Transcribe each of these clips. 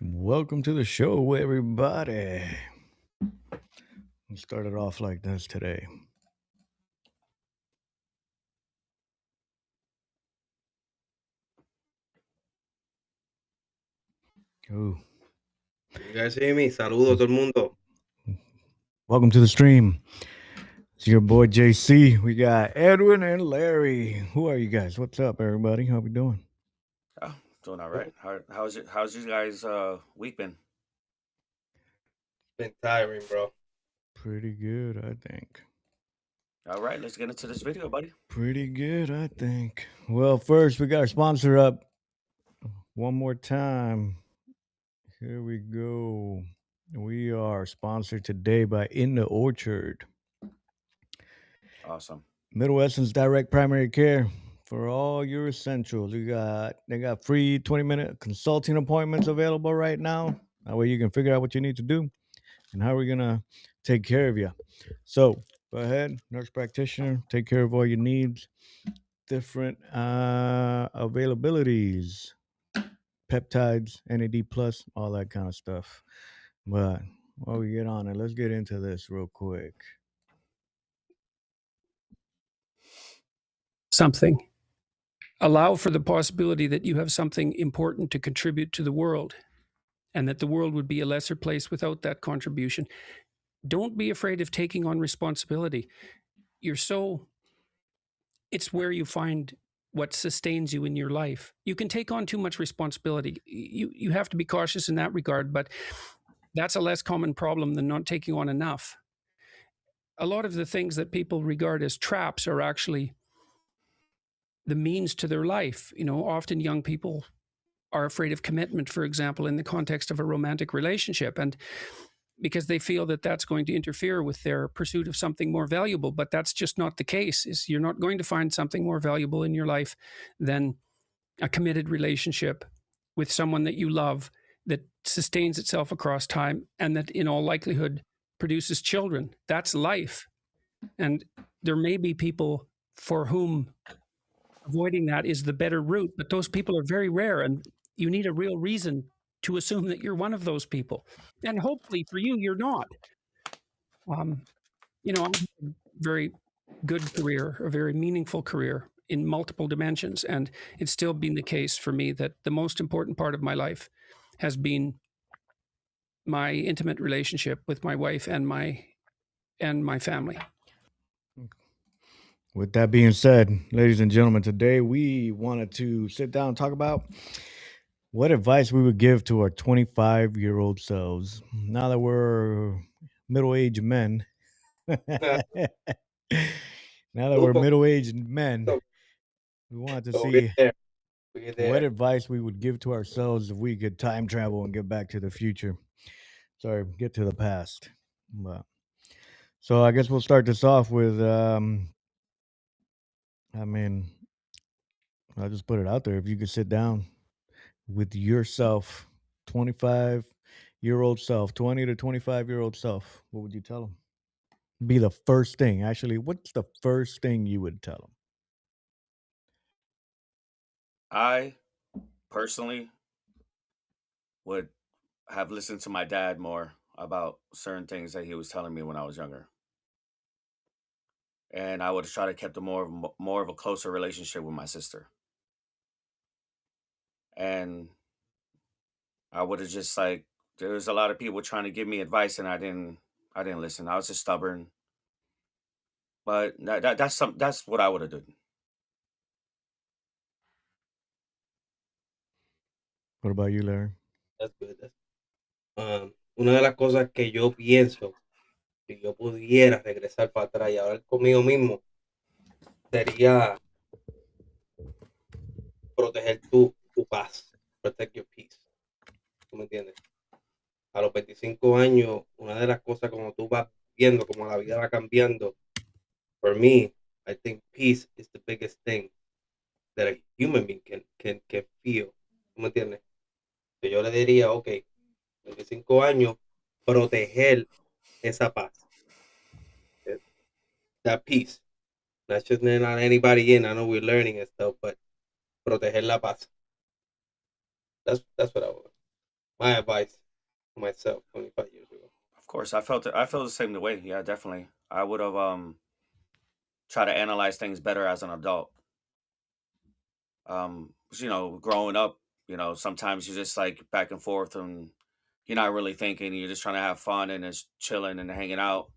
Welcome to the show, everybody. We started off like this today. Ooh. Can you guys hear me? Saludos a todo el mundo. Welcome to the stream. It's your boy JC. We got Edwin and Larry. Who are you guys? What's up, everybody? How we doing? Oh, doing all right. How's you guys week been? Been tiring, bro. Pretty good, I think. All right, let's get into this video, buddy. Pretty good, I think. Well, first we got our sponsor up. One more time. Here we go. We are sponsored today by In the Orchard. Awesome. Middle Western's direct primary care for all your essentials. They got free 20-minute consulting appointments available right now. That way you can figure out what you need to do and how we're gonna take care of you. So go ahead, nurse practitioner, take care of all your needs, different availabilities, peptides, NAD plus, all that kind of stuff. But while we get on it, let's get into this real quick. Something. Allow for the possibility that you have something important to contribute to the world and that the world would be a lesser place without that contribution. Don't be afraid of taking on responsibility. It's where you find what sustains you in your life. You can take on too much responsibility. You have to be cautious in that regard, but that's a less common problem than not taking on enough. A lot of the things that people regard as traps are actually the means to their life. Often young people are afraid of commitment, for example, in the context of a romantic relationship, and because they feel that that's going to interfere with their pursuit of something more valuable. But that's just not the case. You're not going to find something more valuable in your life than a committed relationship with someone that you love, that sustains itself across time, and that in all likelihood produces children. That's life. And there may be people for whom avoiding that is the better route, but those people are very rare, and you need a real reason to assume that you're one of those people. And hopefully for you, you're not. I had a very good career, a very meaningful career in multiple dimensions, and it's still been the case for me that the most important part of my life has been my intimate relationship with my wife and my family. With that being said, ladies and gentlemen, today we wanted to sit down and talk about what advice we would give to our 25-year-old selves. Now that we're middle-aged men, now that we're middle-aged men, we wanted to So see we're what there. advice we would give to ourselves if we could time travel and get back to the future. Sorry, get to the past. But, so I guess we'll start this off with I mean, I'll just put it out there. If you could sit down with yourself, 25-year-old self, 20 to 25-year-old self, what would you tell them? Be the first thing. Actually, what's the first thing you would tell them? I personally would have listened to my dad more about certain things that he was telling me when I was younger, and I would have tried to kept a more of a closer relationship with my sister, and I would have just like there was a lot of people trying to give me advice, and I didn't listen. I was just stubborn, but that's what I would have done. What about you, Larry? That's good. Una de las cosas que yo pienso, si yo pudiera regresar para atrás y hablar conmigo mismo, sería proteger tu paz. Protect your peace. ¿Tú me entiendes? A los 25 años, una de las cosas como tú vas viendo, como la vida va cambiando, for me, I think peace is the biggest thing that a human being can feel. ¿Tú me entiendes? Que yo le diría, ok, 25 años, proteger esa paz. That peace. Not just not anybody in. I know we're learning and stuff, but proteger la paz. That's what I would. my advice to myself 25 years ago. Of course, I felt the same way. Yeah, definitely. I would have tried to analyze things better as an adult. 'Cause, growing up, sometimes you're just like back and forth and you're not really thinking, you're just trying to have fun and just chilling and hanging out.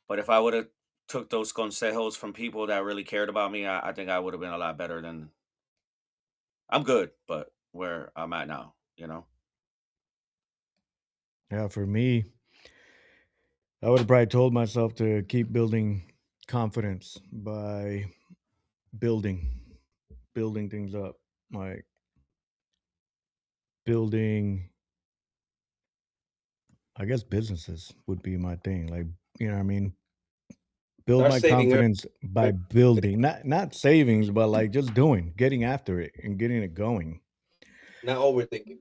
But if I would have took those consejos from people that really cared about me, I think I would have been a lot better than I'm good, but where I'm at now, Yeah, for me, I would have probably told myself to keep building confidence by building things up, like building, I guess businesses would be my thing. Like, you know what I mean? Build Start my saving early. confidence by building, not savings, but like just getting after it and getting it going. Not overthinking.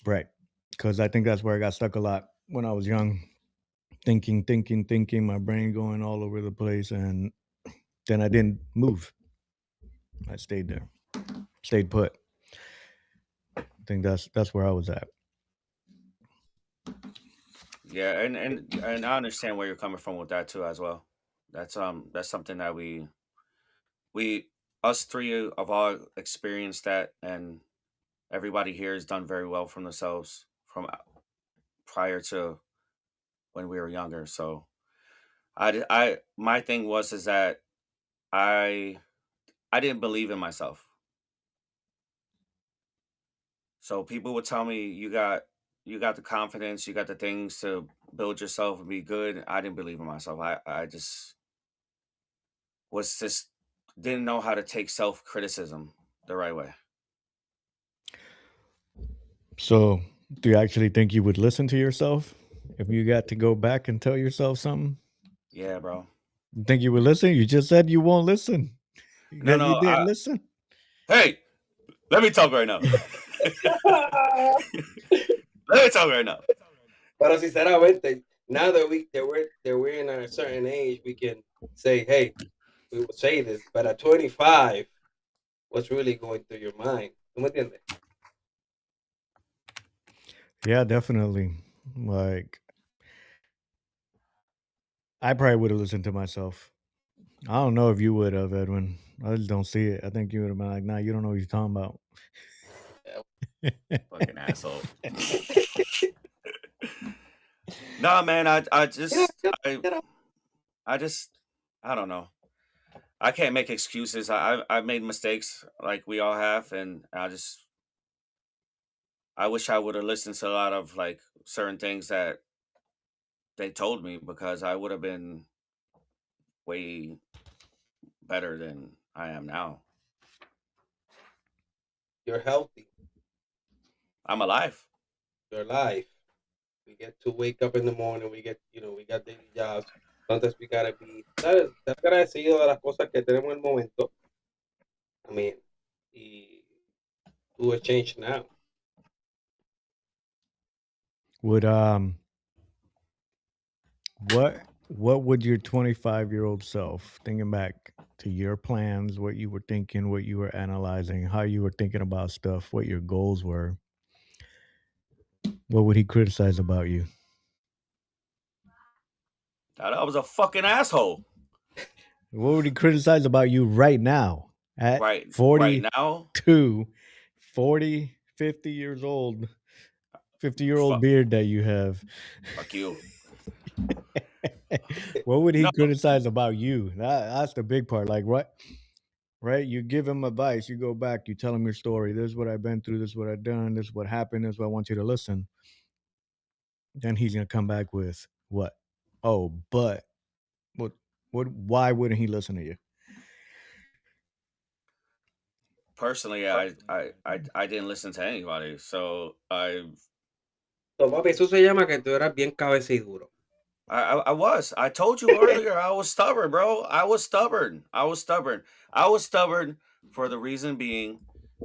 Right. Because I think that's where I got stuck a lot when I was young. Thinking, my brain going all over the place, and then I didn't move. I stayed there, stayed put. I think that's where I was at. Yeah, and I understand where you're coming from with that too as well. That's something that we us three have all experienced that, and everybody here has done very well from themselves from prior to when we were younger. So my thing was is that I I didn't believe in myself. So people would tell me you got the confidence, you got the things to build yourself and be good. I didn't believe in myself. I just didn't know how to take self criticism the right way. So, do you actually think you would listen to yourself if you got to go back and tell yourself something? Yeah, bro. You think you would listen? You just said you won't listen. No, You no. didn't listen. Hey, let me talk right now. Let me talk right now. Pero sinceramente, now that we're in a certain age, we can say, hey, we will say this. But at 25, what's really going through your mind? ¿Tú me entiendes? Yeah, definitely. Like, I probably would have listened to myself. I don't know if you would have, Edwin. I just don't see it. I think you would have been like, nah, you don't know what you're talking about. Fucking asshole. Nah, man. I just I don't know. I can't make excuses. I've made mistakes like we all have, and I wish I would have listened to a lot of like certain things that they told me because I would have been way better than I am now. You're healthy. I'm alive. You're alive. We get to wake up in the morning. We got daily jobs. Sometimes we gotta estar agradecido de las cosas que tenemos en el momento. I mean, y do a change now. Would what would your 25-year-old self, thinking back to your plans, what you were thinking, what you were analyzing, how you were thinking about stuff, what your goals were, what would he criticize about you? I was a fucking asshole. What would he criticize about you right now at Right 42, now. 40, 50 years old, 50-year-old Fuck. beard that you have? Fuck you. What would he No. criticize about you? That's the big part. Like, what? Right? You give him advice. You go back. You tell him your story. This is what I've been through. This is what I've done. This is what happened. This is what I want you to listen. Then he's gonna come back with what? Oh, but what? Why wouldn't he listen to you? Personally, I didn't listen to anybody, so So, papi, eso se llama que tú eras bien cabeza y duro. I was. I told you earlier I was stubborn, bro. I was stubborn. I was stubborn for the reason being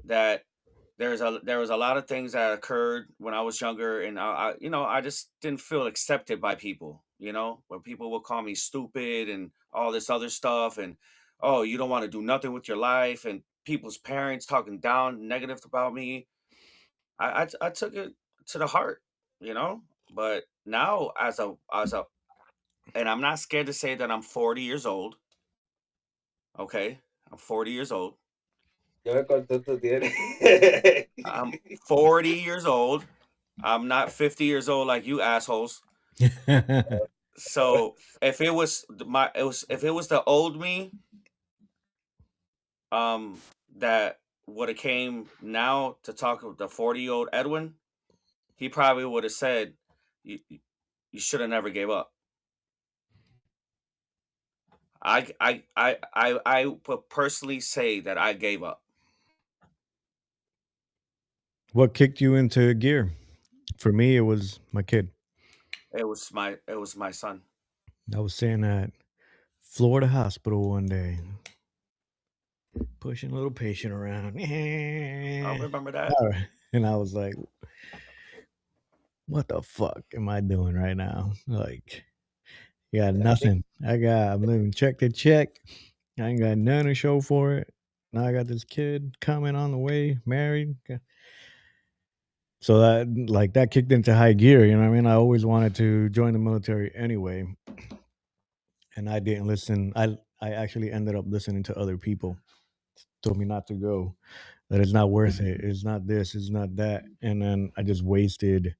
that there was a lot of things that occurred when I was younger, and I just didn't feel accepted by people. Where people would call me stupid and all this other stuff, and oh, you don't want to do nothing with your life, and people's parents talking down negative about me. I took it to the heart, you know. But now, and I'm not scared to say that I'm 40 years old. Okay, I'm 40 years old. Yo me cuánto tú tienes. I'm 40 years old. I'm not 50 years old like you assholes. So if it was the old me, that would have came now to talk with the 40-year-old Edwin, he probably would have said, "You should have never gave up." I would personally say that I gave up. What kicked you into gear? For me, it was my kid. It was my son. I was sitting at Florida Hospital one day, pushing a little patient around. I remember that. All right. And I was like, what the fuck am I doing right now? Like, you got nothing. I'm living check to check. I ain't got nothing to show for it. Now I got this kid coming on the way, married. So that kicked into high gear, you know what I mean? I always wanted to join the military anyway. And I didn't listen. I actually ended up listening to other people. Told me not to go. That it's not worth it. It's not this, it's not that. And then I just wasted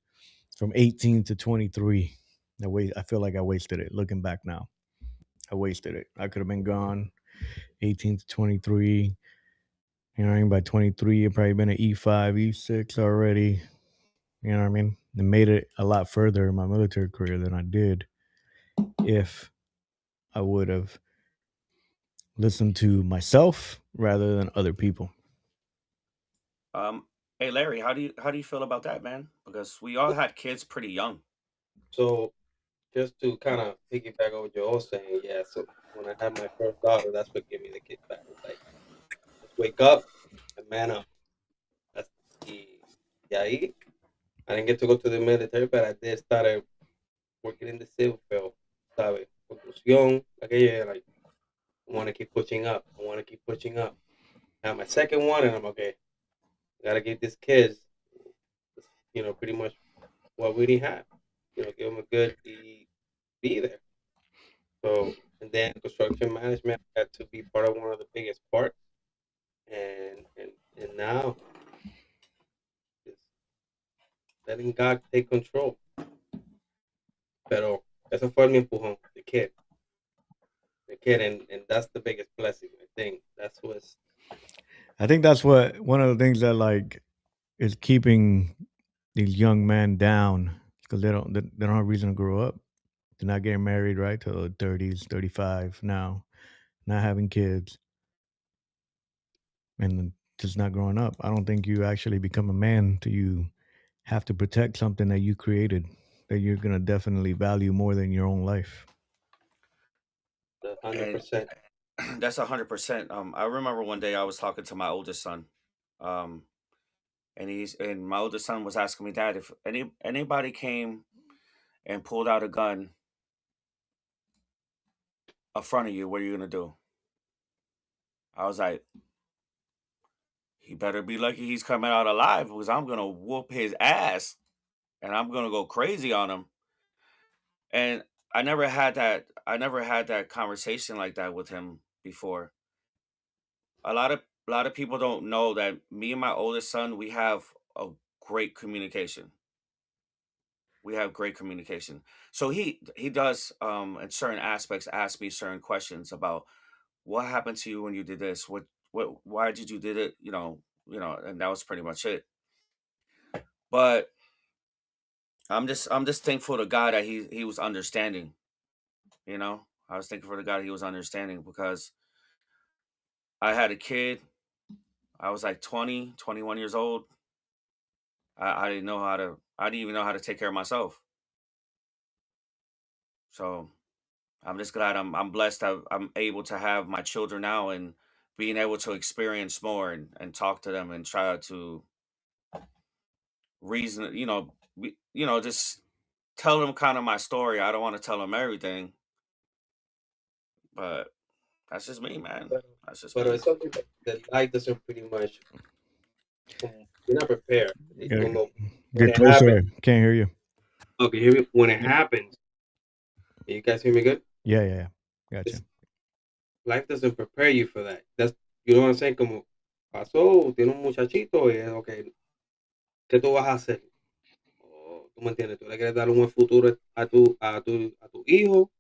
from 18 to 23. I feel like I wasted it. Looking back now, I wasted it. I could have been gone 18 to 23. You know what I mean? By 23, I'd probably been at E5, E6 already. You know what I mean? And made it a lot further in my military career than I did if I would have listened to myself rather than other people. Hey Larry, how do you feel about that, man? Because we all had kids pretty young. So just to kind of piggyback on what you're all saying, yeah. So when I had my first daughter, that's what gave me the kickback. It's like, just wake up and man up. That's y ahí, I didn't get to go to the military, but I did start working in the civil field. ¿Sabes? Conclusión, aquello, like, I want to keep pushing up. I want to keep pushing up. Now my second one, and I'm okay. I gotta give these kids, pretty much what we didn't have. Give them a good be there. So, and then construction management had to be part of one of the biggest parts, and now just letting God take control. Pero eso fue mi empujón, the kid, and that's the biggest blessing. I think that's what's. I think that's what one of the things that like is keeping these young men down because they don't have reason to grow up. They're not getting married right till the 30s, 35 now, not having kids, and just not growing up. I don't think you actually become a man till you have to protect something that you created that you're gonna definitely value more than your own life. 100%. That's 100%. I remember one day I was talking to my oldest son, and my oldest son was asking me, Dad, if anybody came and pulled out a gun in front of you, what are you gonna do? I was like, he better be lucky he's coming out alive because I'm gonna whoop his ass and I'm gonna go crazy on him. And I never had that conversation like that with him before. A lot of people don't know that me and my oldest son, we have a great communication. We have great communication. So he does in certain aspects ask me certain questions about what happened to you when you did this, what why did you did it, and that was pretty much it. But I'm just thankful to God that he was understanding, you know. I was thankful for the God he was understanding because I had a kid. I was like 20, 21 years old. I didn't even know how to take care of myself. So I'm just glad I'm blessed that I'm able to have my children now and being able to experience more and talk to them and try to reason, just tell them kind of my story. I don't want to tell them everything, but that's just me, man. Pero, That's just pero me. it's something that life doesn't pretty much. You're not prepared. Yeah. Cuando when Get it closer. happens. Can't hear you. Okay, hear me. When it happens, you guys hear me good? Yeah. Gotcha. It's, life doesn't prepare you for that. That's, you know what I'm saying? Como pasó, tiene un muchachito y es, okay, ¿qué tú vas a hacer? ¿Tú me entiendes? ¿Tú le quieres dar un buen futuro a tu hijo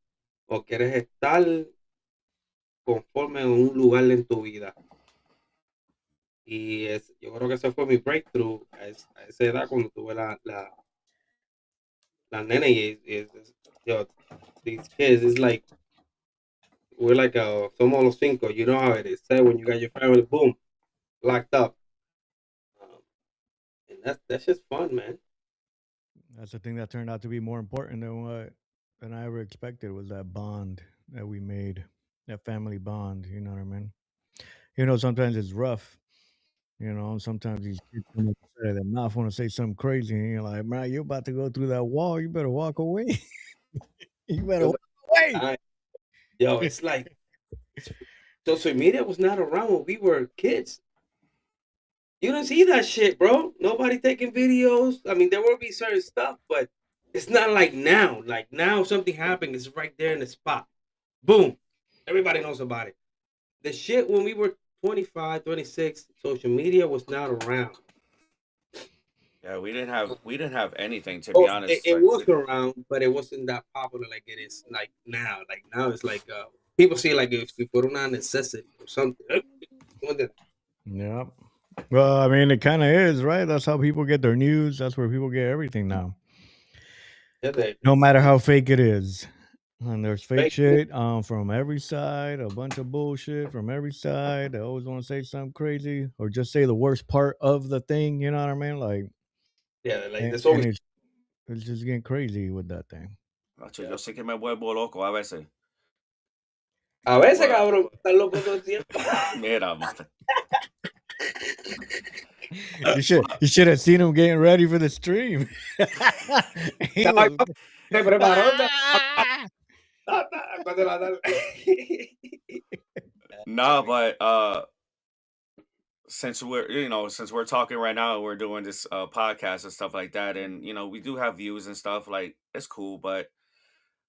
o quieres estar conforme en un lugar en tu vida? Y yo creo que ese fue mi breakthrough a esa edad cuando tuve la nena y yo, these kids, it's like, we're like somos los cinco, you know how it is. Say when you got your family, boom, locked up. And that's just fun, man. That's the thing that turned out to be more important than I ever expected was that bond that we made, that family bond. You know what I mean? You know, sometimes it's rough. You know, sometimes these kids come up out of their mouth want to say something crazy, and you're like, man, you're about to go through that wall. You better walk away. You better walk away. Yo, it's like social media was not around when we were kids. You don't see that shit, bro. Nobody taking videos. I mean, there will be certain stuff, but it's not like now. Like now, something happened, it's right there in the spot. Boom. Everybody knows about it. The shit when we were 25, 26, social media was not around. Yeah, we didn't have anything, to be honest. It Like, was around, but it wasn't that popular like it is like now. Like now, it's like people see like if you put on a necessity or something. Yeah. Well, I mean, it kind of is, right? That's how people get their news. That's where people get everything now. Yeah, No matter how fake it is. And there's fake Fake shit from every side, a bunch of bullshit from every side. They always want to say something crazy or just say the worst part of the thing. You know what I mean? Like, yeah, like and, there's and always it's just getting crazy with that thing. macho, yo sé que me vuelvo loco a veces. a veces, Well, cabrón, estás loco todo el tiempo. Mira, man. You should have seen him getting ready for the stream. He was- Me preparó. Ah! No, but since we're talking right now and we're doing this podcast and stuff like that, and we do have views and stuff, like it's cool, but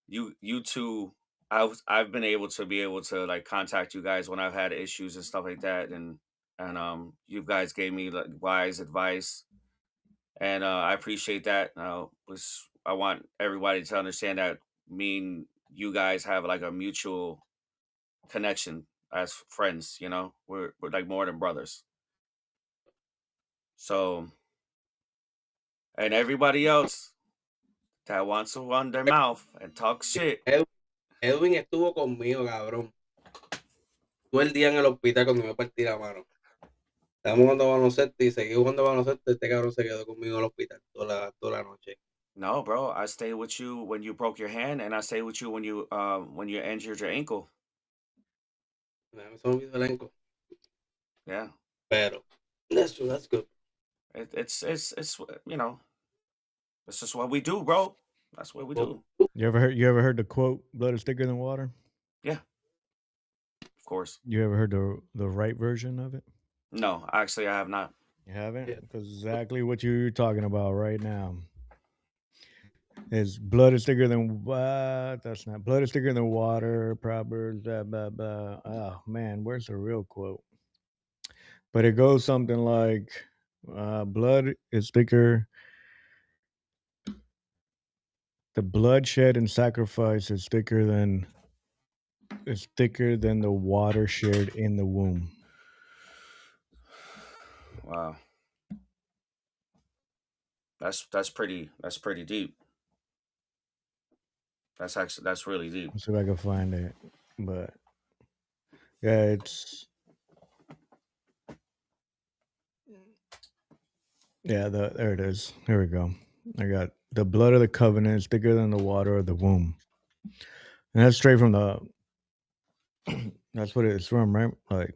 you two, I've been able to like contact you guys when I've had issues and stuff like that, and you guys gave me like wise advice, and I appreciate that. I want everybody to understand that me and you guys have like a mutual connection as friends. We're like more than brothers. So, and everybody else that wants to run their mouth and talk shit, Edwin estuvo conmigo, cabrón. Todo el día en el hospital cuando me partí la mano. Estábamos jugando baloncesto y seguí jugando baloncesto. Este cabrón se quedó conmigo en el hospital toda la noche. no, bro, I stayed with you when you broke your hand, and I stayed with you when you injured your ankle. Me son olvidó el elenco. Yeah, Pero that's good. it's this is what we do, bro. That's what we do. You ever heard the quote, blood is thicker than water? Yeah, of course. You ever heard the right version of it? No, actually, I have not. You haven't? Yeah. Because exactly what you're talking about right now. Is blood is thicker than what? That's not blood is thicker than water. Proverbs. Blah blah blah. Oh man, where's the real quote? But it goes something like, "Blood is thicker. The bloodshed and sacrifice is thicker than the water shared in the womb." Wow, that's pretty deep. That's really deep. Let's see if I can find it. But yeah, there it is. Here we go. I got the blood of the covenant is thicker than the water of the womb. And that's straight from that's what it's from, right? Like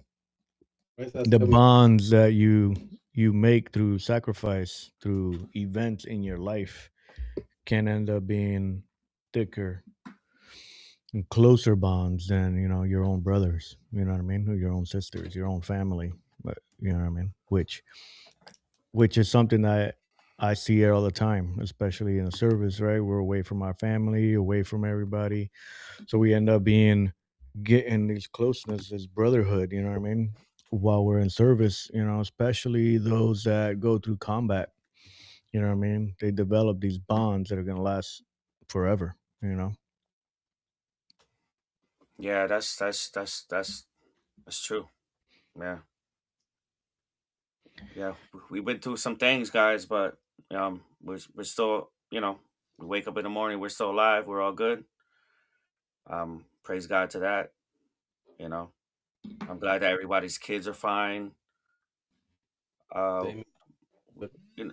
the bonds that you make through sacrifice, through events in your life can end up being thicker and closer bonds than, your own brothers, you know what I mean? Or your own sisters, your own family, but you know what I mean? Which is something that I see it all the time, especially in the service, right? We're away from our family, away from everybody. So we end up getting these closeness, this brotherhood, you know what I mean? While we're in service, especially those that go through combat, you know what I mean? They develop these bonds that are going to last forever. Yeah, that's true. Yeah, yeah. We went through some things, guys, but we're still, we wake up in the morning, we're still alive, we're all good. Praise God to that. You know, I'm glad that everybody's kids are fine. Uh, Same. you know,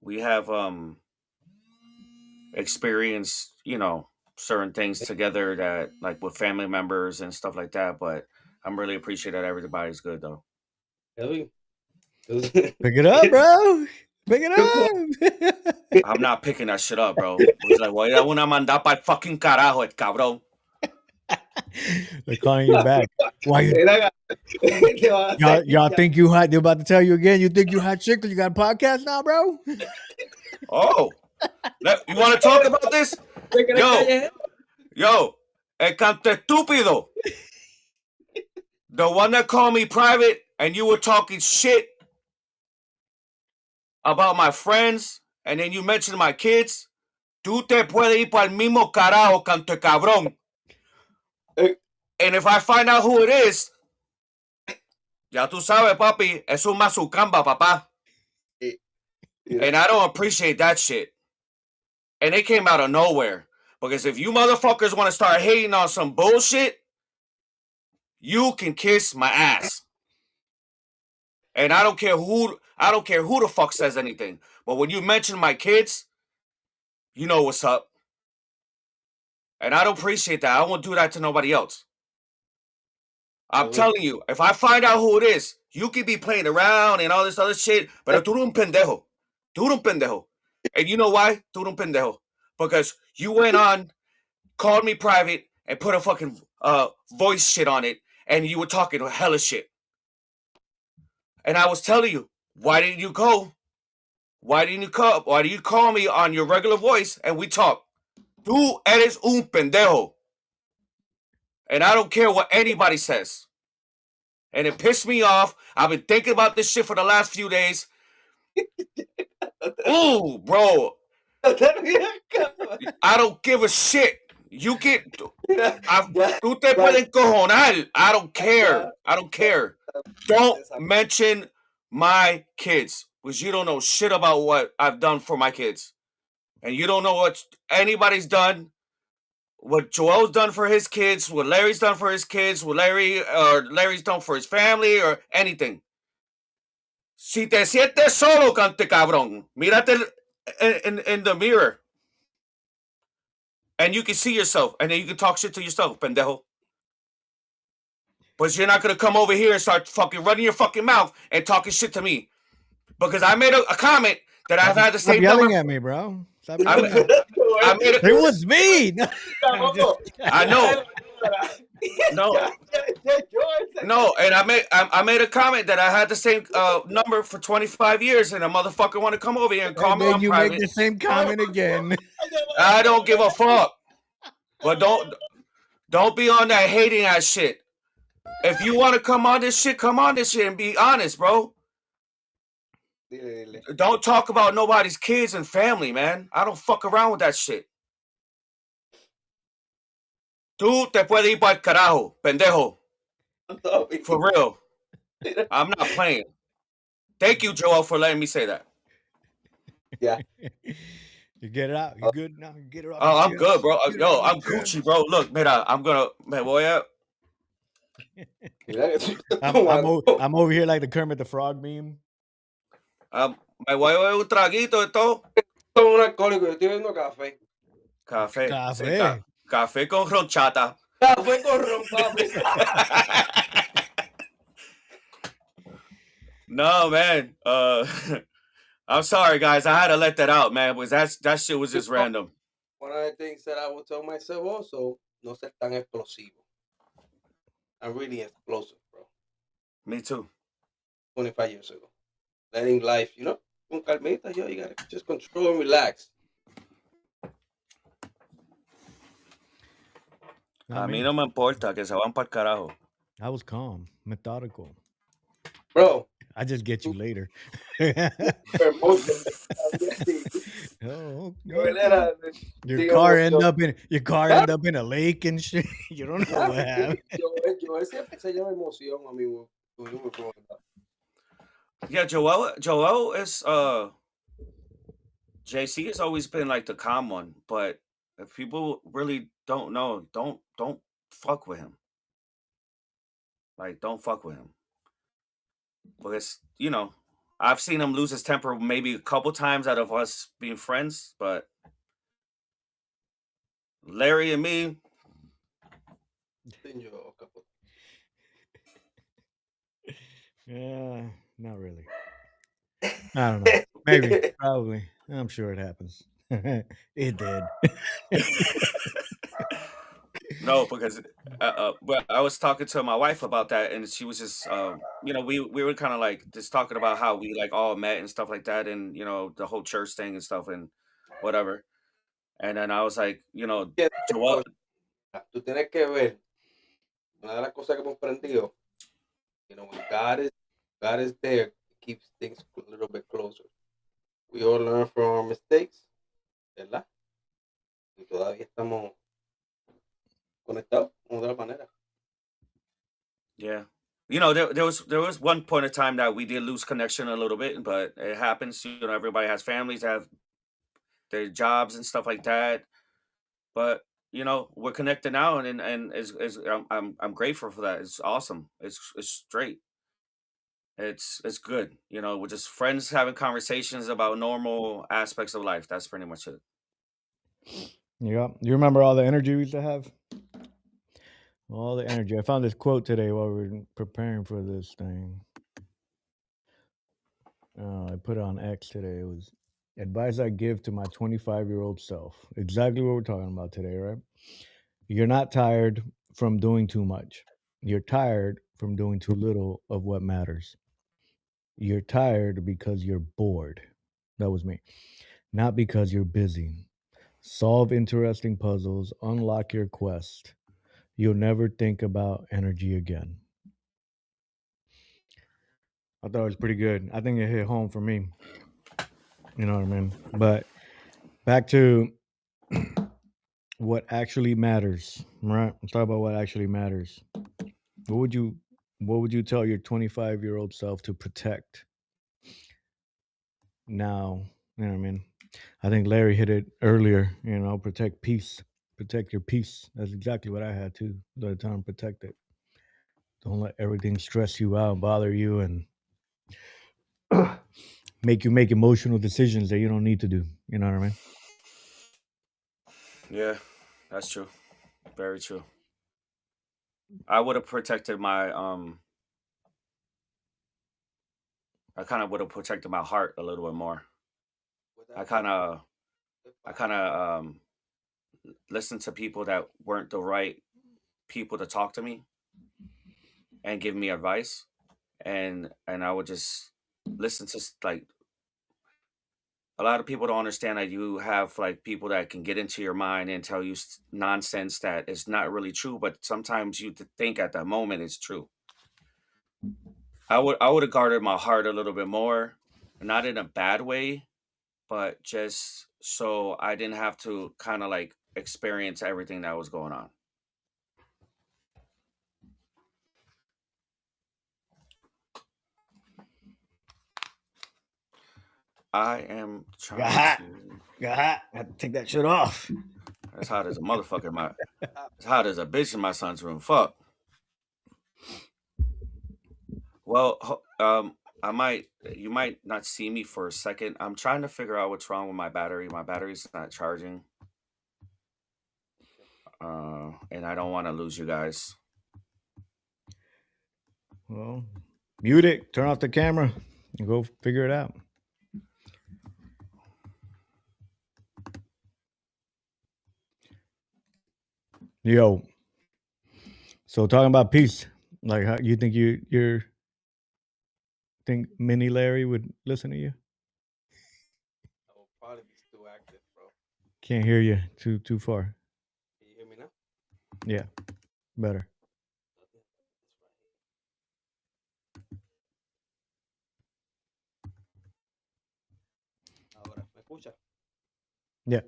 we have experienced, certain things together that like with family members and stuff like that. But I'm really appreciate that everybody's good though. Edwin, Pick it up, bro. Pick it up. I'm not picking that shit up, bro. It's like, voy a una mandar para fucking carajo, el cabrón. They're calling you back. Why you? Mira, te vas a Y'all hacer think you hot? They're about to tell you again. You think you hot chick? 'Cause you got a podcast now, bro? Oh, you want to talk about this? ¿Te crees Yo. callejero? Yo, el canto estúpido. The one that called me private and you were talking shit about my friends and then you mentioned my kids. Tú te puedes ir para el mismo carajo, canto de cabrón. And if I find out who it is, ya tú sabes, papi, es un mazucamba, papá. And I don't appreciate that shit. And it came out of nowhere. Because if you motherfuckers want to start hating on some bullshit, you can kiss my ass. And I don't care who the fuck says anything. But when you mention my kids, you know what's up. And I don't appreciate that. I won't do that to nobody else. I'm telling you, if I find out who it is, you could be playing around and all this other shit, pero tú eres un pendejo. Tú eres un pendejo. And you know why? Tú eres un pendejo. Because you went on, called me private, and put a fucking voice shit on it, and you were talking hella shit. And I was telling you, why didn't you go? Why didn't you call? Why do you call me on your regular voice and we talk? Tú eres un pendejo. And I don't care what anybody says. And it pissed me off. I've been thinking about this shit for the last few days. Ooh, bro. I don't give a shit. You get... Tú te puedes encojonar. I don't care. I don't care. Don't mention my kids. Because you don't know shit about what I've done for my kids. And you don't know what anybody's done. What Joel's done for his kids, what Larry's done for his kids, what Larry's done for his family, or anything. Si te sientes solo, cante cabrón, mírate in the mirror. And you can see yourself, and then you can talk shit to yourself, pendejo. But you're not going to come over here and start fucking running your fucking mouth and talking shit to me. Because I made a comment that I've had the Stop same yelling number. at me, bro. Stop I yelling at me. made It was me. I know. No, and I made a comment that I had the same number for 25 years, and a motherfucker want to come over here and call And me then on you private. make the same comment again. I don't give a fuck. But don't be on that hating ass shit. If you want to come on this shit, come on this shit and be honest, bro. Don't talk about nobody's kids and family, man. I don't fuck around with that shit. Tú te puedes ir para el carajo, pendejo. For real. I'm not playing. Thank you, Joel, for letting me say that. Yeah. You get it out. You good now? You get it out. Oh, I'm good, bro. Yo, I'm Gucci, bro. Look, mira, I'm over here like the Kermit the Frog meme. me voy a beber un traguito de todo. Soy un alcohólico, yo estoy bebiendo café. Café. Café. Café con ronchata. Café con ron, papi. No, man. I'm sorry, guys. I had to let that out, man. Because that shit was just random. One of the things that I will tell myself also, no ser tan explosivo. I'm really explosive, bro. Me too. 25 years ago. Letting life, con calmita, yo. You gotta just control and relax. A mí no me importa que se van para el carajo. I was calm, methodical. Bro, I just get you later. super emotional. Oh, Yo, okay. él era Your sin car end emoción. end up in a lake and shit. You don't know what happened. Joel siempre se llama emoción, amigo. Yeah, Joel is JC has always been like the calm one, but if people really don't know, don't fuck with him. Like, don't fuck with him. Because, you know, I've seen him lose his temper maybe a couple times out of us being friends, but Larry and me, Yeah, not really. I don't know. Maybe, probably. I'm sure it happens. It did. no, because but I was talking to my wife about that, and she was just, you know, we were kind of like just talking about how we like all met and stuff like that, and you know, the whole church thing and stuff and whatever. And then I was like, you know, Joel, Tú tienes que ver, una de las cosas que hemos aprendido, you know, when God is there, it keeps things a little bit closer. We all learn from our mistakes, ¿verdad? Y todavía estamos conectados de otra manera. yeah. You know, there was one point of time that we did lose connection a little bit, but it happens. You know, everybody has families, have their jobs and stuff like that. But you know, we're connected now, and is I'm grateful for that. It's awesome. It's straight. It's good. You know, we're just friends having conversations about normal aspects of life. That's pretty much it. Yeah. You remember all the energy we used to have? All the energy. I found this quote today while we were preparing for this thing. I put it on X today. It was advice I give to my 25-year-old self. Exactly what we're talking about today, right? You're not tired from doing too much. You're tired from doing too little of what matters. You're tired because you're bored. That was me. Not because you're busy. Solve interesting puzzles, unlock your quest. You'll never think about energy again. I thought it was pretty good. I think it hit home for me. You know what I mean? But back to what actually matters, right? Let's talk about what actually matters. What would you tell your 25-year-old self to protect now? You know what I mean? I think Larry hit it earlier, you know, protect peace. Protect your peace. That's exactly what I had to at the time, protect it. Don't let everything stress you out, bother you, and make you make emotional decisions that you don't need to do. You know what I mean? Yeah, that's true. Very true. I would have protected my I kind of would have protected my heart a little bit more. I kind of listened to people that weren't the right people to talk to me and give me advice, and I would just listen to like a lot of people don't understand that you have like people that can get into your mind and tell you nonsense that is not really true, but sometimes you think at that moment it's true. I would have guarded my heart a little bit more, not in a bad way, but just so I didn't have to kind of like experience everything that was going on. I am trying Got to. I have to take that shit off. It's hot as a motherfucker in my. It's hot as a bitch in my son's room. Fuck. Well, I might. You might not see me for a second. I'm trying to figure out what's wrong with my battery. My battery's not charging, and I don't want to lose you guys. Well, mute it, turn off the camera, and go figure it out. Yo, so talking about peace, like how you think you're think Mini Larry would listen to you? quality's too active, bro. Can't hear you too far. Can you hear me now? Yeah, better. Ahora, ¿me escucha? Yeah.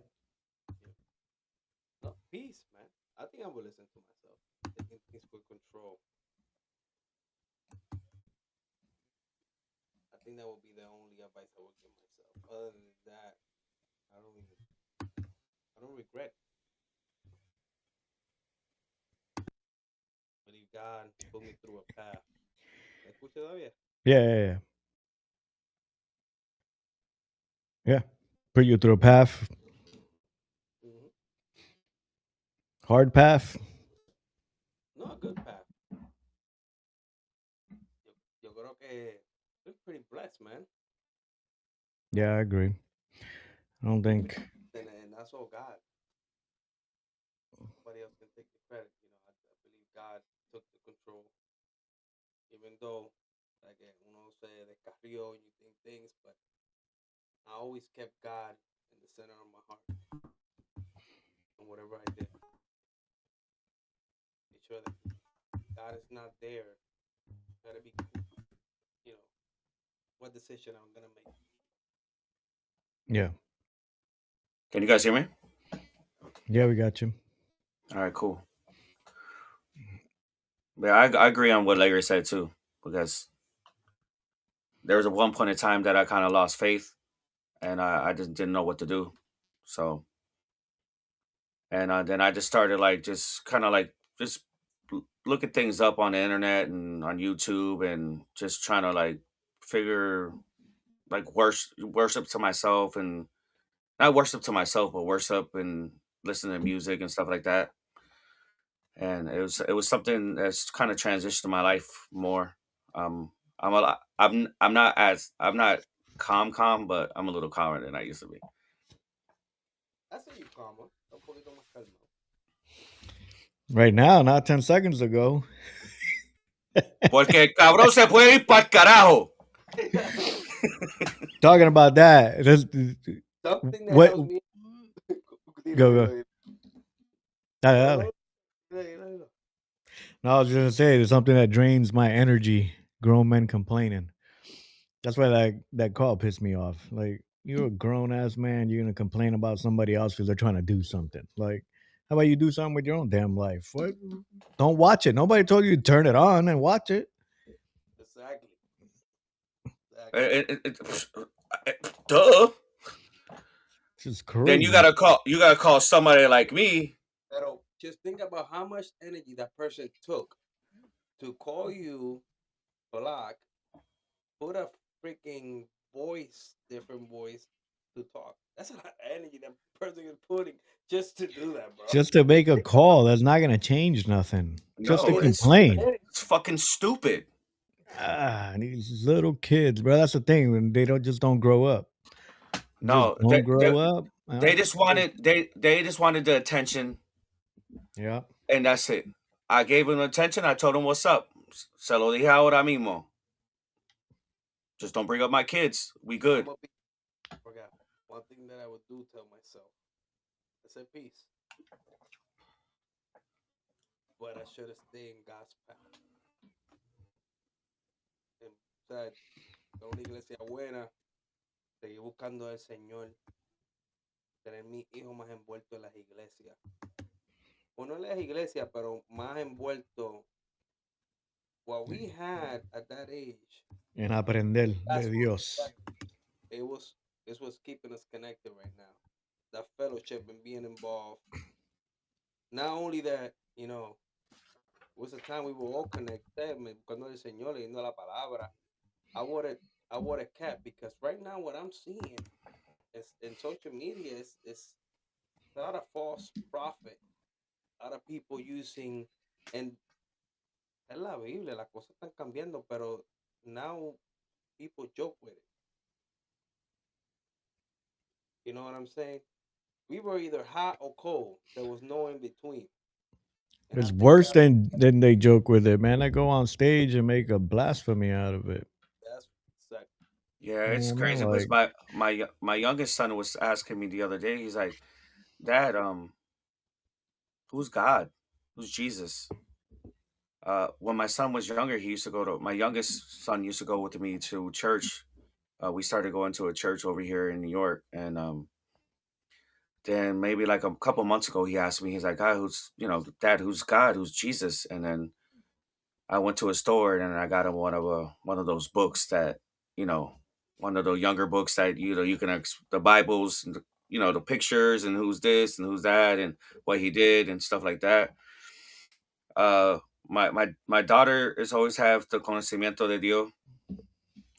No, peace, man. I think I will listen to myself. Taking things with control. I think that would be the only advice I would give myself. Other than that, I don't regret. I believe God put me through a path. ¿Me escucha todavía? Yeah. Yeah. Put you through a path, Mhm. hard path. No, a good path. Yo creo que I'm pretty blessed, man. Yeah, I agree. I don't think. And that's all God. Nobody else can take the credit. I believe God took the control. Even though, like, uno se descarrió and you think things, but I always kept God in the center of my heart. And whatever I did, make sure that God is not there. Gotta be, what decision I'm gonna make. Yeah. Can you guys hear me? Yeah, we got you. All right, cool. Yeah, I agree on what Larry said too, because there was a one point in time that I kind of lost faith, and I just didn't know what to do. So, and then I just started like just kind of like just looking things up on the internet and on YouTube, and just trying to like figure like worship to myself, and not worship to myself, but worship and listen to music and stuff like that. And it was something that's kind of transitioned my life more. I'm a lot, I'm not calm, but I'm a little calmer than I used to be. I say you calmer, un poquito más calmado. Right now, not 10 seconds ago. Porque el cabrón se puede ir para carajo. Talking about that. Something that What? helps me. Go. Dale. Dilo. No, I was gonna say there's something that drains my energy. Grown men complaining. That's why that call pissed me off. Like, you're a grown ass man. You're gonna complain about somebody else because they're trying to do something. Like, how about you do something with your own damn life? What? Don't watch it. Nobody told you to turn it on and watch it. Exactly. Duh. It's crazy. Then you gotta call somebody like me. Pero just think about how much energy that person took to call you black, put a freaking different voice to talk. That's a lot of energy that person is putting just to do that, bro. Just to make a call, that's not gonna change nothing. Just to No, complain. It's fucking stupid. These little kids, bro. That's the thing. When they don't grow up. No, Don't grow up. They just wanted the attention. Yeah. And that's it. I gave them attention. I told them what's up. Se lo dije ahora mismo. Just don't bring up my kids. We good. Forgot one thing that I would do tell myself. I said peace. But I should have stayed in God's path. And said, una iglesia buena, seguir buscando al Señor, tener mis hijos más envueltos en las iglesias. O no en las iglesias, pero más envuelto. What we had at that age. En aprender de Dios. This was keeping us connected right now. That fellowship and being involved. Not only that, it was a time we were all connected, buscando el Señor, leyendo la palabra. I would have kept, because right now what I'm seeing is in social media is a lot of false prophet, a lot of people using, and es la Biblia, las cosas están cambiando, pero now people joke with it. You know what I'm saying? We were either hot or cold. There was no in between. And it's worse than they joke with it, man. I go on stage and make a blasphemy out of it. That's exactly. Yeah, I it's don't know, crazy because like, my youngest son was asking me the other day. He's like, "Dad, who's God? Who's Jesus?" When my son was younger, he used to go to my youngest son used to go with me to church. We started going to a church over here in New York, and then maybe like a couple months ago, he asked me, he's like, "God, Dad, who's God? Who's Jesus?" And then I went to a store and I got him one of those books that you know, one of the younger books that you can the Bibles, and the pictures and who's this and who's that and what he did and stuff like that. Uh, my daughter is always have the conocimiento de Dios,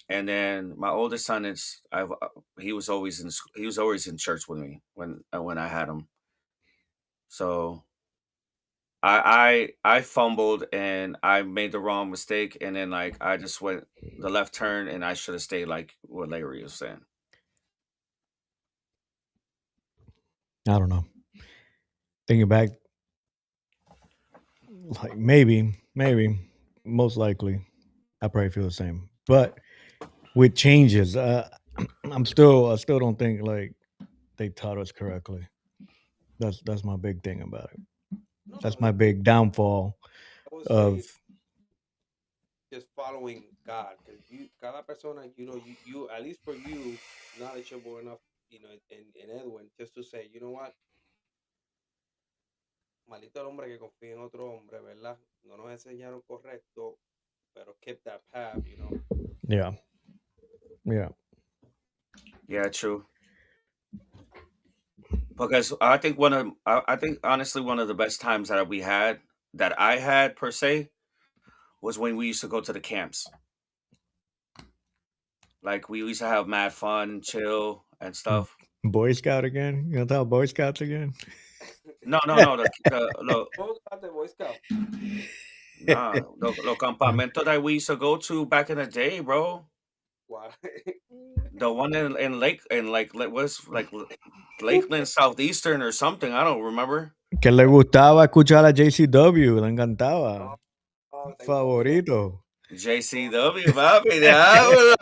and then my oldest son he was always in church with me when I had him. So I fumbled and I made the wrong mistake, and then like I just went the left turn, and I should have stayed like what Larry was saying. I don't know. Thinking back, like maybe, most likely, I probably feel the same. But with changes, I still don't think like they taught us correctly. That's my big thing about it. No, That's my big downfall I would of. say just following God, because cada persona, you at least for you, knowledgeable enough, in Edwin, just to say, you know what, maldito el hombre que confía en otro hombre, ¿verdad? No nos enseñaron correcto, pero keep that path. Yeah, yeah. Yeah, true. Because I think honestly one of the best times that I had per se was when we used to go to the camps. Like we used to have mad fun, chill and stuff. Boy Scout again? You gonna talk Boy Scouts again? No, no, no. The Todos de Boy Scout. nah, the campamento that we used to go to back in the day, bro. Wow. The one in Lake in like was like Lakeland Southeastern or something. I don't remember. Que le gustaba escuchar a JCW, le encantaba. Oh, tengo Favorito. JCW, papi, diablo.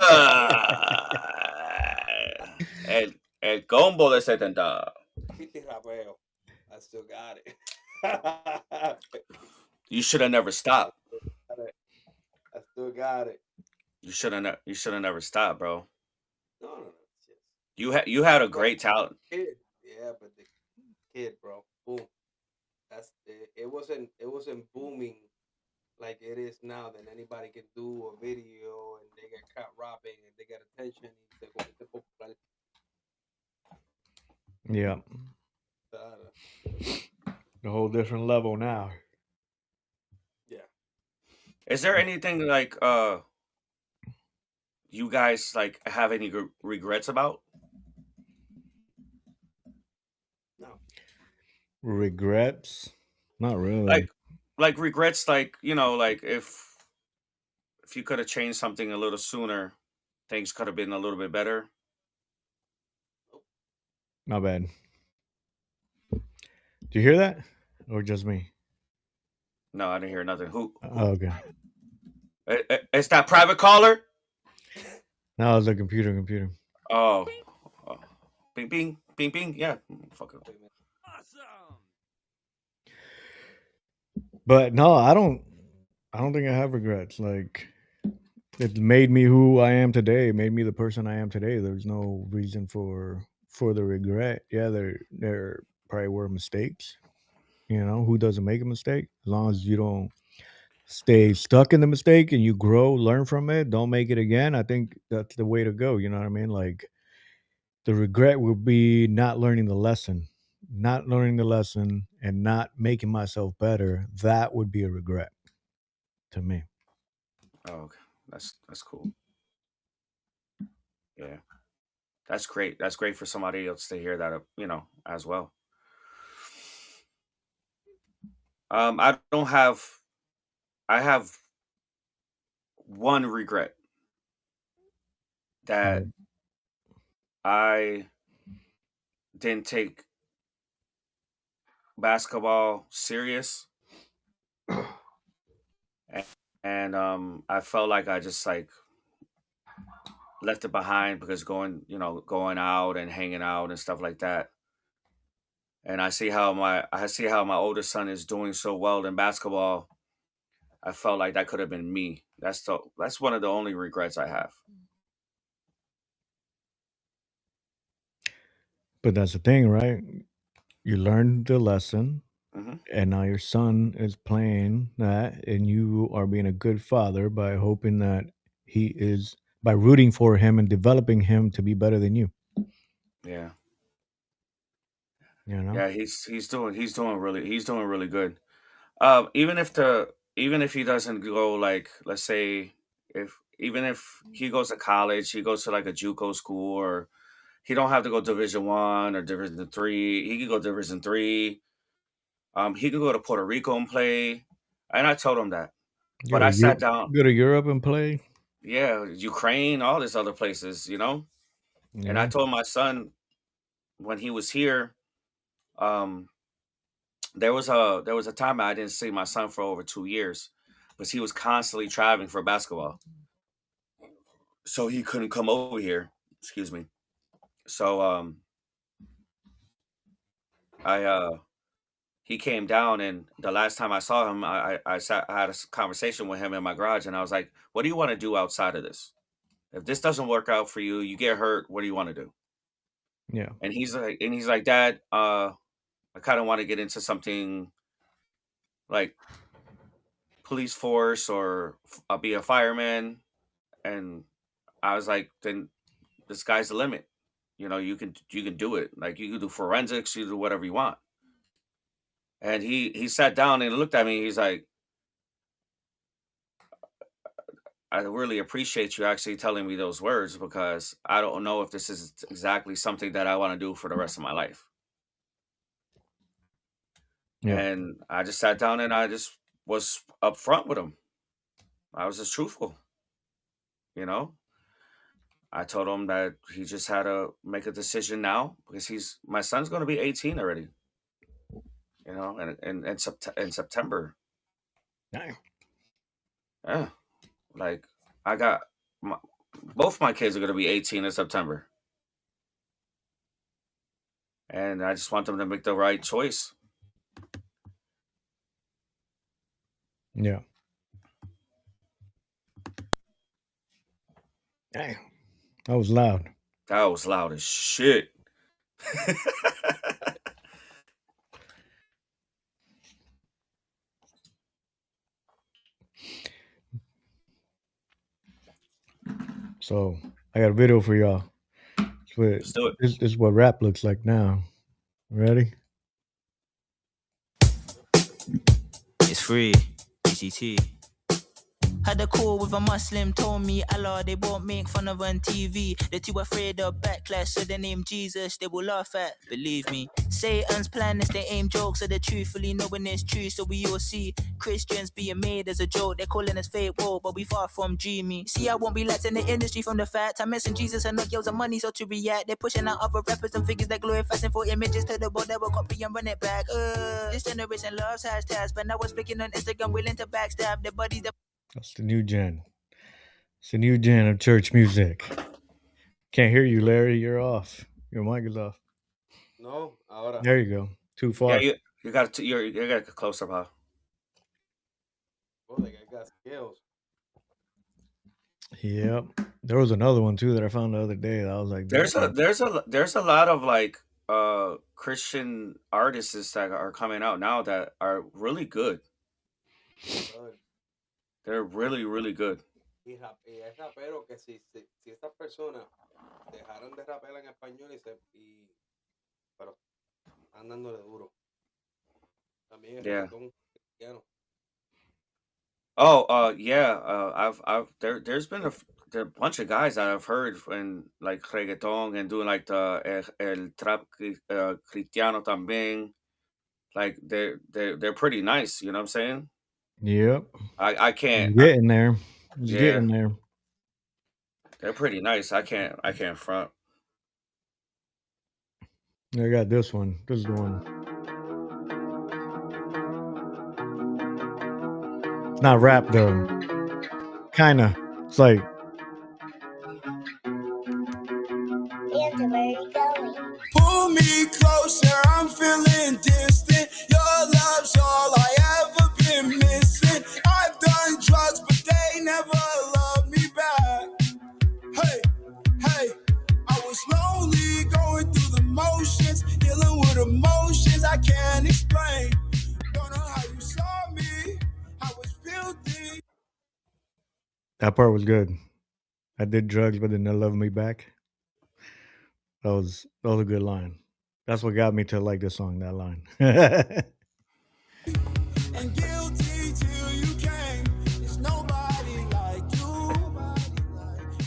El combo de 70. Piti rapeo. I still got it. You should have never stopped. I still got it. You should have never stopped, bro. No. It's just You had a great talent. kid. Yeah, but the kid, bro. Boom. That's it. It wasn't booming like it is now. That anybody can do a video and they get caught robbing and they get attention. Y se convierte popular. Yeah. A whole different level now. Yeah. Is there anything like you guys like have any regrets about? No. Regrets? Not really. Like regrets, like like if you could have changed something a little sooner, things could have been a little bit better. Not bad. Did you hear that? Or just me? No, I didn't hear nothing. Who? Oh, okay. It's that private caller. No, it was the computer. Oh, bing, bing, bing, bing. Yeah, fuck it. Awesome. But no, I don't think I have regrets. Like, it made me who I am today. It made me the person I am today. There's no reason for the regret. Yeah, there probably were mistakes. Who doesn't make a mistake? As long as you don't stay stuck in the mistake and you grow, learn from it, don't make it again. I think that's the way to go. You know what I mean? Like, the regret would be not learning the lesson, and not making myself better. That would be a regret to me. Oh, okay. That's cool. Yeah, that's great. That's great for somebody else to hear that, as well. I don't have. I have one regret that Mm. I didn't take basketball serious, and I felt like I just like left it behind because going out and hanging out and stuff like that. And I see how my oldest son is doing so well in basketball. I felt like that could have been me. That's one of the only regrets I have. But that's the thing, right? You learned the lesson, hmm and now your son is playing that, and you are being a good father by hoping that by rooting for him and developing him to be better than you. Yeah, You know? yeah. He's doing really good. Even if he doesn't go, like, let's say, if he goes to college, he goes to like a JUCO school, or he don't have to go Division 1 or Division 3. He could go Division 3. He could go to Puerto Rico and play. And I told him that. But I sat down. Go to Europe and play. Yeah, Ukraine, all these other places, And I Yeah. told my son when he was here, um, there was a time I didn't see my son for over 2 years, because he was constantly traveling for basketball, so he couldn't come over here. Excuse me. So I he came down, and the last time I saw him, I had a conversation with him in my garage, and I was like, "What do you want to do outside of this? If this doesn't work out for you, you get hurt. What do you want to do?" Yeah. And he's like, "Dad, I kind of want to get into something like police force, or I'll be a fireman." And I was like, "Then the sky's the limit. You can do it. Like, you can do forensics, you do whatever you want." And he sat down and looked at me. He's like, "I really appreciate you actually telling me those words, because I don't know if this is exactly something that I want to do for the rest of my life." Yeah. And I just sat down and I just was upfront with him. I was just truthful, you know. I told him that he just had to make a decision now, because my son's going to be 18 already, and in September. Damn. Yeah, like, I got both my kids are going to be 18 in September, and I just want them to make the right choice. Yeah. Damn. That was loud. That was loud as shit. So I got a video for y'all. Let's do it. This is what rap looks like now. Ready? It's free. BCT. Had a call with a Muslim, told me Allah, they won't make fun of on TV. They're too afraid of backlash, so they name Jesus, they will laugh at, believe me. Satan's plan is they aim jokes, so they're truthfully knowing it's true, so we all see Christians being made as a joke. They're calling us fake woke, but we far from dreamy. See, I won't be left in the industry from the fact I'm messing Jesus and not girls and money, so to react, they're pushing out other rappers and figures that glorify fasting for images to the world that will copy and run it back. This generation loves hashtags, but now we're speaking on Instagram, willing to backstab the buddies that. That's the new gen. It's the new gen of church music. Can't hear you, Larry. You're off. Your mic is off. No, ahora. There you go. Too far. Yeah, you got to get closer, pal. Oh, they got skills. Yep. There was another one too that I found the other day. That I was like, There's a lot of like Christian artists that are coming out now that are really good. They're really, really good. Y es rapero que si estas personas dejaran de rapear en español pero están dándole duro. También es reggaetón cristiano. Oh, yeah. There's been a bunch of guys that I've heard in like reggaeton and doing like the el trap cristiano también. Like, they're pretty nice. You know what I'm saying? yep. I can't. Getting there. It's Yeah. getting there. They're pretty nice. I can't front. I got this one. This is the one. It's not rap though. Kinda. It's like me closer, I'm feeling distant. Your love's all I ever been missing. I've done drugs, but they never loved me back. Hey, hey, I was lonely, going through the motions, dealing with emotions I can't explain. Don't know how you saw me, I was filthy. That part was good. I did drugs, but they never loved me back. That was a good line. That's what got me to like this song. That line. And guilty till you came. There's nobody like you.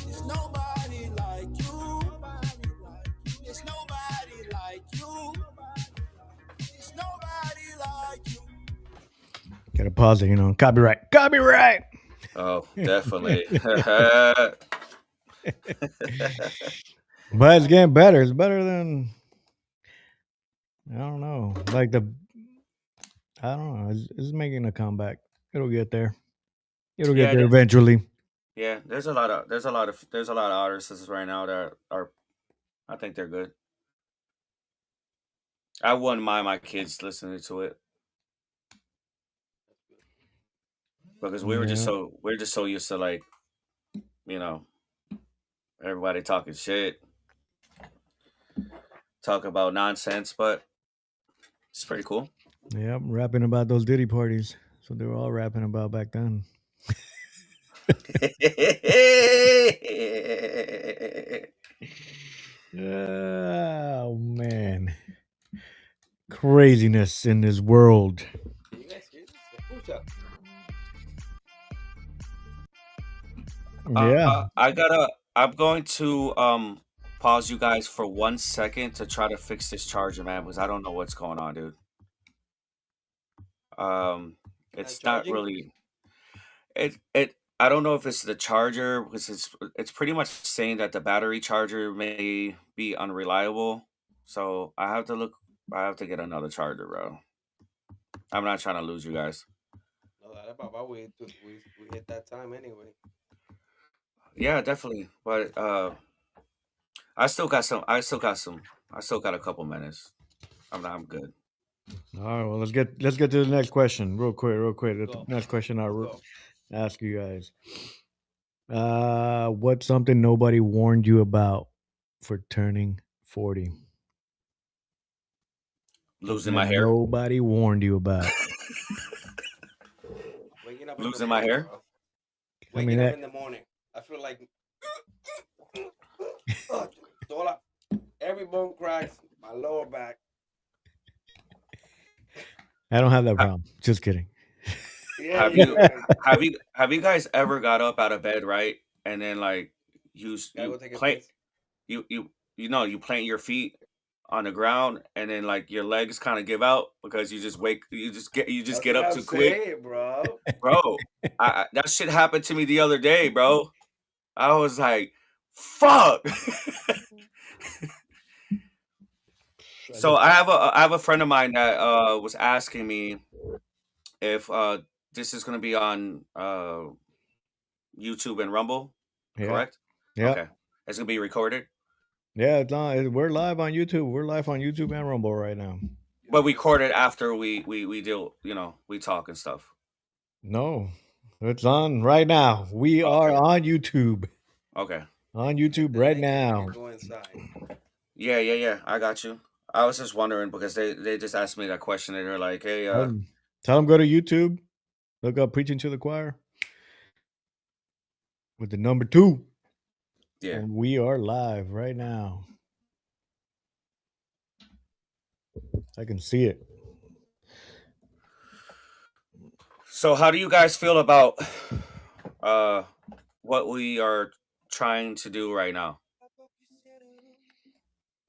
There's nobody like you. There's nobody like you. There's nobody like you. Gotta pause it, you know. Copyright. Copyright. Oh, definitely. But it's getting better. It's better than, I don't know. Like I don't know. It's making a comeback. It'll get there. It'll get Yeah, there eventually. yeah. There's a lot of artists right now that are, I think they're good. I wouldn't mind my kids listening to it because we're just so used to, like, you know, everybody talking shit, talk about nonsense, but it's pretty cool. Yep, rapping about those Diddy parties. So they were all rapping about back then. Oh man, craziness in this world. Can you guys hear this? Se escucha. Yeah, I'm going to pause you guys for 1 second to try to fix this charger, man, because I don't know what's going on, dude. It's not charging? really it I don't know if it's the charger because it's pretty much saying that the battery charger may be unreliable. So I have to get another charger, bro. I'm not trying to lose you guys. No, dale, papá. We hit that time anyway. Yeah, definitely. But I still got a couple minutes. I'm good. All right. Well, let's get to the next question, real quick. The Go. next question I'll Go. ask you guys. What's something nobody warned you about for turning 40? Losing my That hair. Nobody warned you about. Waking up in the Losing my morning, hair? bro. I Waking mean, up that, in the morning. I feel like every bone cracks, my lower back. I don't have that problem. Just kidding. Yeah, Have you you do. have you guys ever got up out of bed, right? And then, like, Gotta go you take a plant piss. you plant your feet on the ground, and then, like, your legs kind of give out because you just That's get what up I'm too quick, saying, bro. bro. That shit happened to me the other day, bro. I was like, fuck. So I have a friend of mine that was asking me if this is gonna be on YouTube and Rumble, Yeah. correct? Yeah. Okay, it's gonna be recorded, Yeah. It's on. We're live on YouTube. We're live on YouTube and Rumble right now. but we record it after we deal, we talk and stuff. No, it's on right now. We are on YouTube. Okay. On YouTube The right link so we now. can go inside. Yeah. I got you. I was just wondering because they just asked me that question and they're like, hey, Tell them go to YouTube. Look up Preaching to the Choir with the number 2. yeah. And we are live right now. I can see it. So how do you guys feel about what we are trying to do right now?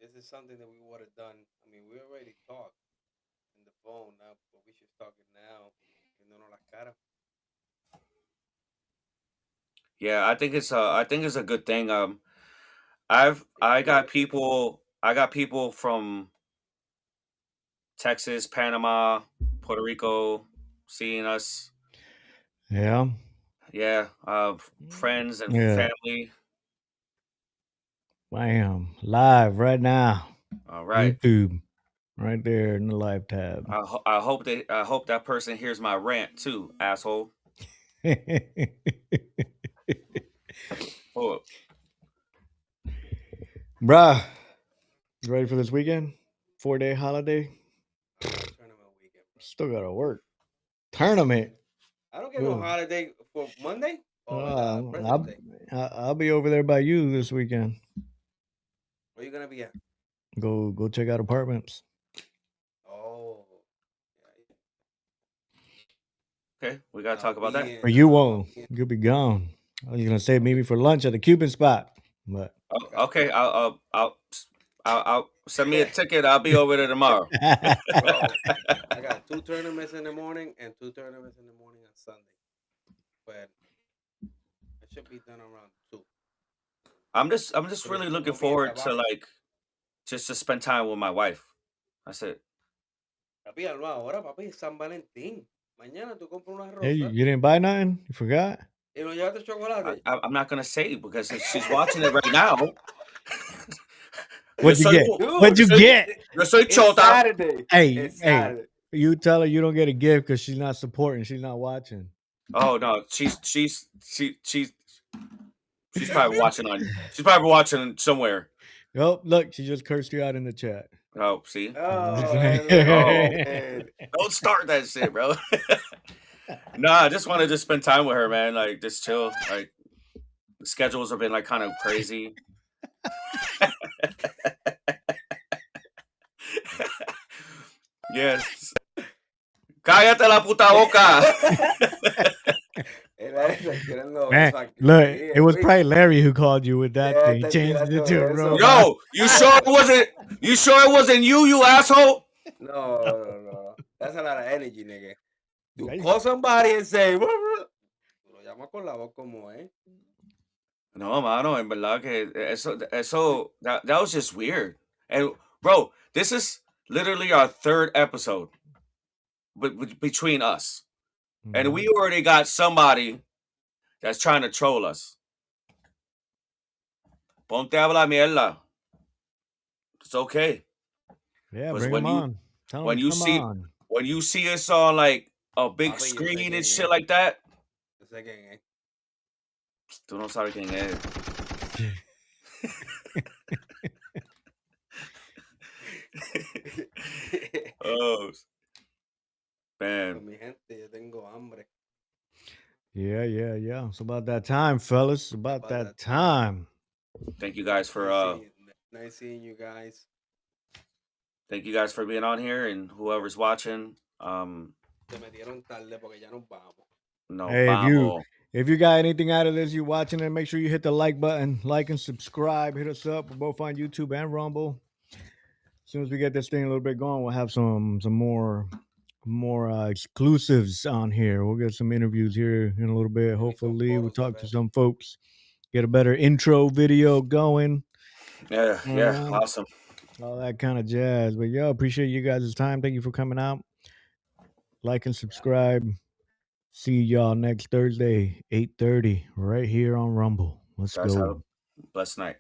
This is something that we would have done. I mean, we already talked in the phone now, but we should talk it now. Viéndonos las caras. Yeah, I think it's a good thing. I got people from Texas, Panama, Puerto Rico seeing us. Yeah. Yeah, friends and Yeah. family. Bam. Live right now. All right. YouTube, right there in the live tab. I hope that person hears my rant too, asshole. Oh, Bruh, you ready for this weekend? 4-day holiday. Tournament weekend. Still gotta work. Tournament. I don't get no Ooh. holiday for Monday. Oh, I'll, President's Day. I'll be over there by you this weekend. Where you gonna be at? Go check out apartments. Oh, okay, we gotta talk about that. Or you won't. You'll be gone. I was gonna say meet me for lunch at the Cuban spot, but Oh, okay, I'll send me a ticket. I'll be over there tomorrow. Bro, I got 2 tournaments in the morning and 2 tournaments in the morning on Sunday. But it should be done around 2. I'm just Pero really tú looking no vienes forward to abajo. like just to spend time with my wife. That's it. Papi, hazlo ahora, papi, es San Valentín. Mañana tú compras una rosa Hey, you didn't buy nothing? You forgot? y no llevaste chocolate. I'm not gonna say because if she's watching it right now. What'd you Yo get? soy- What'd you get? Yo soy It's chota. Saturday. Hey, It's hey, Saturday. you tell her you don't get a gift because she's not supporting. She's not watching. Oh no, she's probably watching on. She's probably watching somewhere. Oh, look, she just cursed you out in the chat. Oh, see, Oh, man. Don't start that shit, bro. No, I just wanted to spend time with her, man. Like just chill. Like the schedules have been like kind of crazy. Yes. Cállate la puta boca. Man, look, it was probably Larry who called you with that thing. te Changed it to a tirando eso. robot. Yo, you sure it wasn't you, you asshole? No. That's a lot of energy, nigga. You Nice. call somebody and say, "Blah, blah." Tú lo llamas con la voz como es. No, mano, en verdad que eso that was just weird. And bro, this is literally our 3rd episode between us. And we already got somebody that's trying to troll us. Ponte a hablar mierda. It's okay. Yeah, was bring when him you- on. Tell when him, you come see- on. When you see us on like a big Papi, yo sé screen quién and es. shit like that, Yo sé quién es. tú no sabes quién es. Oh, man. Con mi gente, yo tengo hambre. Yeah. It's about that time, fellas. It's about that time. Thank you guys for Nice seeing you guys. thank you guys for being on here and whoever's watching. Se metieron tarde porque ya nos vamos. No, Hey, vamos. If you got anything out of this, you're watching it, make sure you hit the like button, like and subscribe. Hit us up. We're both on YouTube and Rumble. As soon as we get this thing a little bit going, we'll have some more exclusives on here. We'll get some interviews here in a little bit. Hopefully, we'll talk to some folks, get a better intro video going, Yeah, Uh, awesome. all that kind of jazz. But yo, appreciate you guys' time. Thank you for coming out. Like and subscribe. See y'all next Thursday, 8:30, right here on Rumble. Let's Guys, go. have a blessed night.